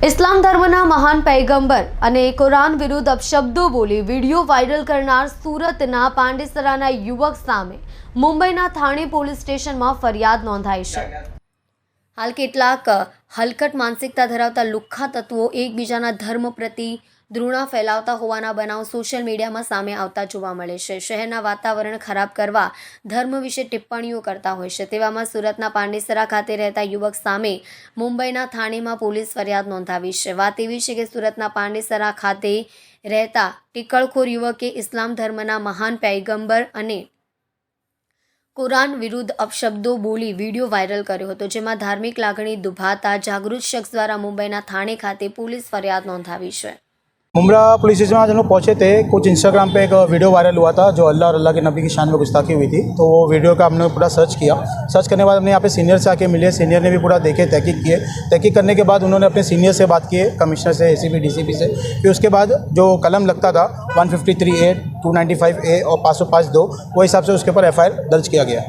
इस्लाम धर्मना महान पैगंबर અને કુરાન વિરુદ્ધ અપશબ્દો બોલી વિડીયો વાયરલ કરનાર સુરતના પાંડેસરાના યુવક સામે મુંબઈના થાણે પોલીસ સ્ટેશનમાં ફરિયાદ નોંધાઈ છે। હાલ કેટલાક હલકટ માનસિકતા ધરાવતા લુખ્ખા તત્વો એકબીજાના ધર્મ પ્રતિ દ્રુણા ફેલાવતા હોવાના બનાવ સોશિયલ મીડિયામાં સામે આવતા જોવા મળે છે। શહેરના વાતાવરણ ખરાબ કરવા ધર્મ વિશે ટિપ્પણીઓ કરતા હોય છે। તેવામાં સુરતના પાંડેસરા ખાતે રહેતા યુવક સામે મુંબઈના થાણેમાં પોલીસ ફરિયાદ નોંધાવી છે। વાત એવી છે કે સુરતના પાંડેસરા ખાતે રહેતા ટીકળખોર યુવકે ઇસ્લામ ધર્મના મહાન પૈગંબર અને કુરાન વિરુદ્ધ અપશબ્દો બોલી વિડીયો વાયરલ કર્યો હતો, જેમાં ધાર્મિક લાગણી દુભાતા જાગૃત શખ્સ દ્વારા મુંબઈના થાણે ખાતે પોલીસ ફરિયાદ नोंधावी છે। मुंब्रा पुलिस स्टेशन में जब लोग पहुँचे थे, कुछ इंस्टाग्राम पे एक वीडियो वायरल हुआ था जो अल्लाह और अल्लाह के नबी की शान में गुस्ताखी हुई थी। तो वो वीडियो का हमने पूरा सर्च किया। सर्च करने के बाद हमने यहाँ पे सीनियर से आके मिले। सीनियर ने भी पूरा देखे, तहकीक किए। तहकीक करने के बाद उन्होंने अपने सीनियर से बात किए, कमिश्नर से, एसीपी, डीसीपी से। फिर उसके बाद जो कलम लगता था 153A, 295A और 505(2) वो हिसाब से उसके ऊपर FIR दर्ज किया गया।